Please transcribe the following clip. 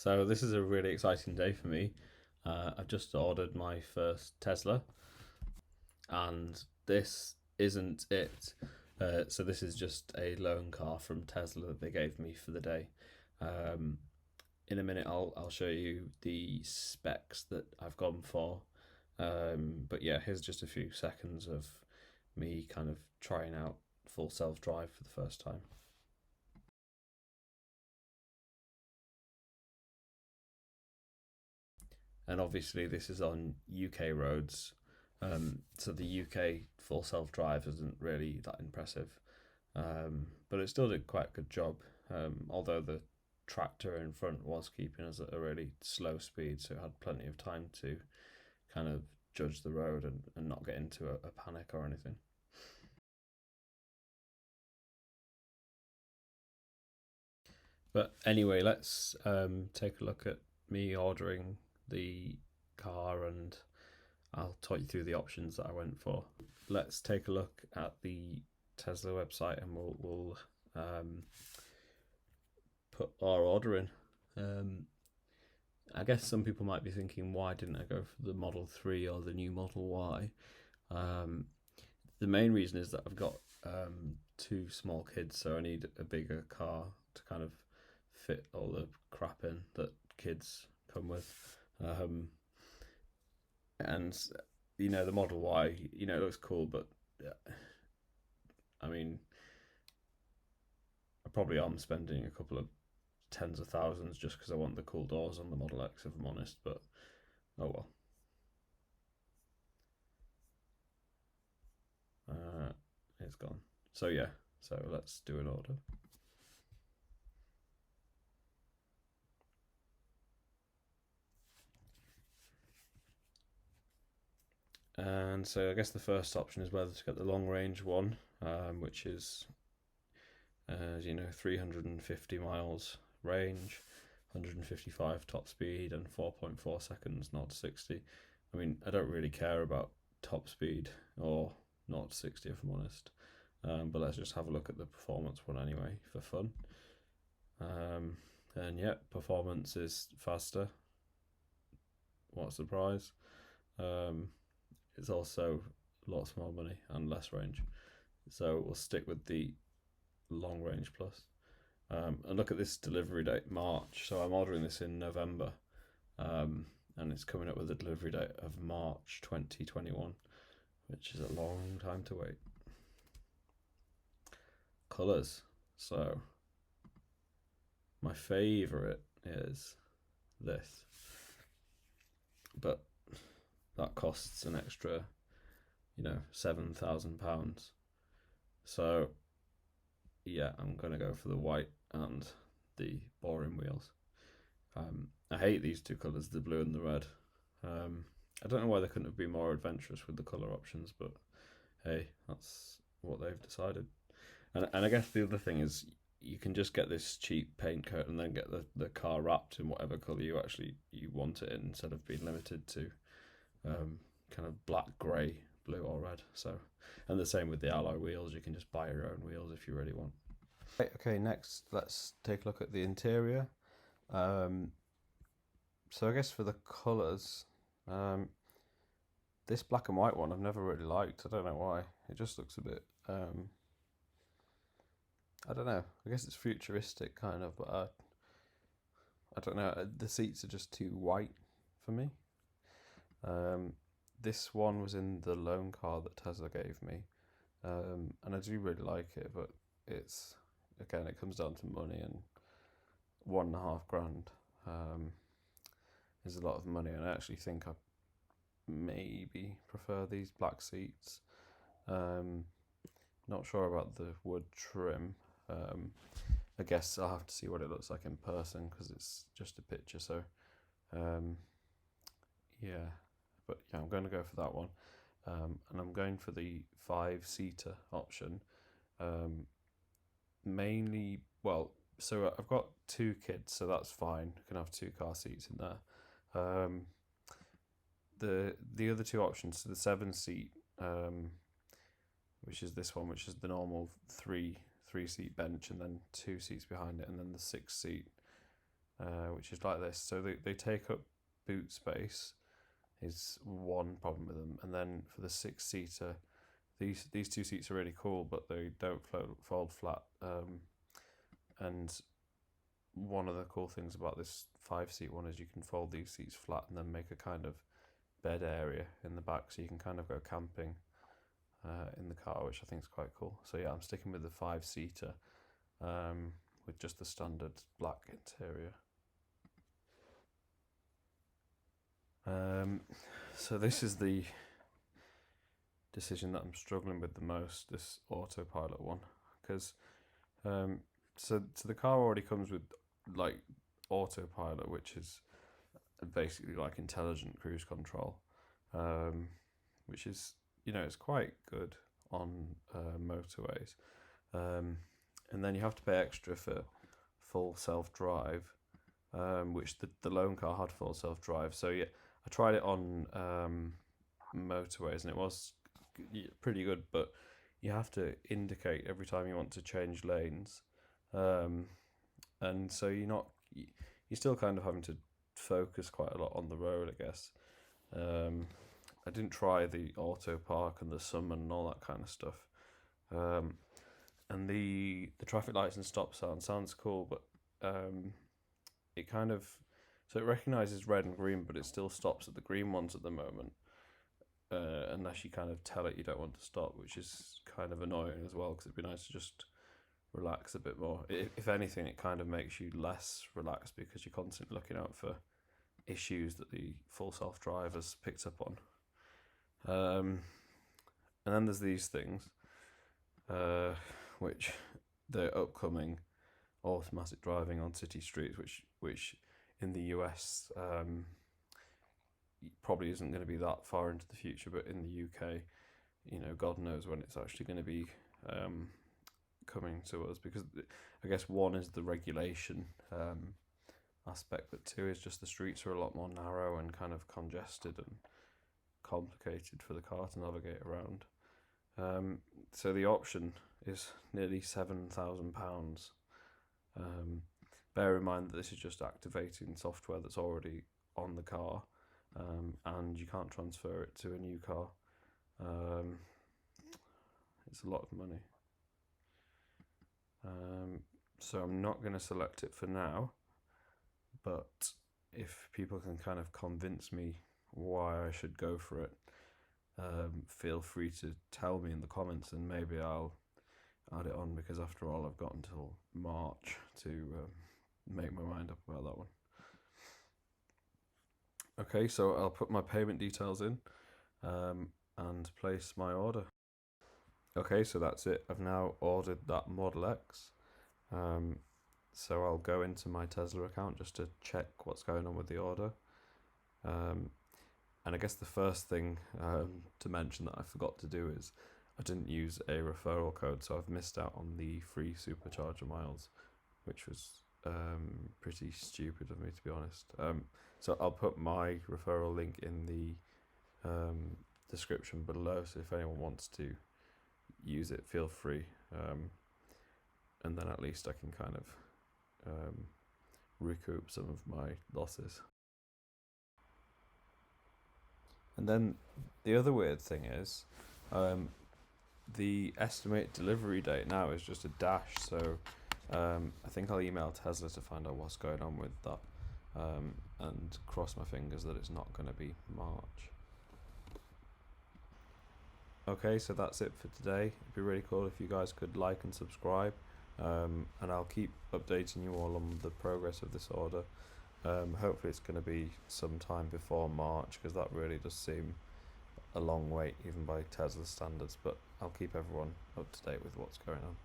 So this is a really exciting day for me. I've just ordered my first Tesla, and this isn't it. So this is just a loan car from Tesla that they gave me for the day. Um, in a minute, I'll show you the specs that I've gone for. But yeah, here's just a few seconds of me kind of trying out full self drive for the first time. And obviously this is on UK roads, so the UK full self drive isn't really that impressive, but it still did quite a good job. Although the tractor in front was keeping us at a really slow speed, so it had plenty of time to kind of judge the road and not get into a panic or anything. But anyway, let's take a look at me ordering the car, and I'll talk you through the options that I went for. Let's take a look at the Tesla website, and we'll put our order in. I guess some people might be thinking, why didn't I go for the Model 3 or the new Model Y? The main reason is that I've got two small kids, so I need a bigger car to kind of fit all the crap in that kids come with. And the Model Y, it looks cool, but I mean, I probably am spending a couple of tens of thousands just because I want the cool doors on the Model X, if I'm honest. But oh well. It's gone. So yeah, so let's do an order. And so I guess the first option is whether to get the long range one, which is, 350 miles range, 155 top speed, and 4.4 seconds 0 to 60. I mean, I don't really care about top speed or 0 to 60, if I'm honest. But let's just have a look at the performance one anyway for fun. And yeah, performance is faster. What a surprise. It's also lots more money and less range. So we'll stick with the long range plus. And look at this delivery date, March. So I'm ordering this in November, and it's coming up with a delivery date of March 2021, which is a long time to wait. Colours. So my favourite is this, but that costs an extra, £7,000. So yeah, I'm gonna go for the white and the boring wheels. I hate these two colours, the blue and the red. I don't know why they couldn't have been more adventurous with the colour options, but hey, that's what they've decided. And I guess the other thing is you can just get this cheap paint coat and then get the car wrapped in whatever colour you want it in, instead of being limited to kind of black, grey, blue or red. So, and the same with the alloy wheels, you can just buy your own wheels if you really want. Okay, next let's take a look at the interior. So I guess for the colours, this black and white one I've never really liked. I don't know why. It just looks a bit, I don't know. I guess it's futuristic kind of, but I don't know. The seats are just too white for me. This one was in the loan car that Tesla gave me, and I do really like it, but it comes down to money, and £1.5 grand is a lot of money, and I actually think I maybe prefer these black seats. Not sure about the wood trim. I guess I'll have to see what it looks like in person because it's just a picture. So, yeah, but yeah, I'm going to go for that one, and I'm going for the 5-seater option. Mainly, well, so I've got two kids, so that's fine. I can have two car seats in there. The other two options, so the 7-seat, which is this one, which is the normal three seat bench, and then 2 seats behind it, and then the 6-seat which is like this. So they take up boot space is one problem with them, and then for the 6-seater, these 2 seats are really cool, but they don't fold flat. And one of the cool things about this 5-seat one is you can fold these seats flat and then make a kind of bed area in the back, so you can kind of go camping in the car, which I think is quite cool. So yeah, I'm sticking with the 5-seater with just the standard black interior. So this is the decision that I'm struggling with the most, this Autopilot one, because so the car already comes with like Autopilot, which is basically like intelligent cruise control, which is, it's quite good on motorways, and then you have to pay extra for full self-drive, which the loan car had full self-drive. So yeah, I tried it on motorways and it was pretty good, but you have to indicate every time you want to change lanes, and so you're still kind of having to focus quite a lot on the road, I guess. I didn't try the auto park and the summon and all that kind of stuff, and the traffic lights and stop sign sounds cool, but it kind of, so it recognises red and green, but it still stops at the green ones at the moment, unless you kind of tell it you don't want to stop, which is kind of annoying as well, because it'd be nice to just relax a bit more. If anything, it kind of makes you less relaxed because you're constantly looking out for issues that the full self-drive has picked up on. And then there's these things, which the upcoming automatic driving on city streets, which in the US probably isn't going to be that far into the future, but in the UK, God knows when it's actually going to be coming to us, because I guess one is the regulation aspect, but two is just the streets are a lot more narrow and kind of congested and complicated for the car to navigate around. So the option is nearly £7,000. Bear in mind that this is just activating software that's already on the car, and you can't transfer it to a new car. It's a lot of money. So I'm not going to select it for now, but if people can kind of convince me why I should go for it, feel free to tell me in the comments, and maybe I'll add it on, because after all, I've got until March to make my mind up about that one. Okay, so I'll put my payment details in and place my order. Okay, so that's it. I've now ordered that Model X. So I'll go into my Tesla account just to check what's going on with the order. And I guess the first thing to mention that I forgot to do is I didn't use a referral code, so I've missed out on the free supercharger miles, which was pretty stupid of me, to be honest. So I'll put my referral link in the description below, so if anyone wants to use it, feel free, and then at least I can kind of recoup some of my losses. And then the other weird thing is the estimated delivery date now is just a dash, so I think I'll email Tesla to find out what's going on with that, and cross my fingers that it's not going to be March. Okay, so that's it for today. It'd be really cool if you guys could like and subscribe, and I'll keep updating you all on the progress of this order. Hopefully it's going to be some time before March, because that really does seem a long wait even by Tesla standards, but I'll keep everyone up to date with what's going on.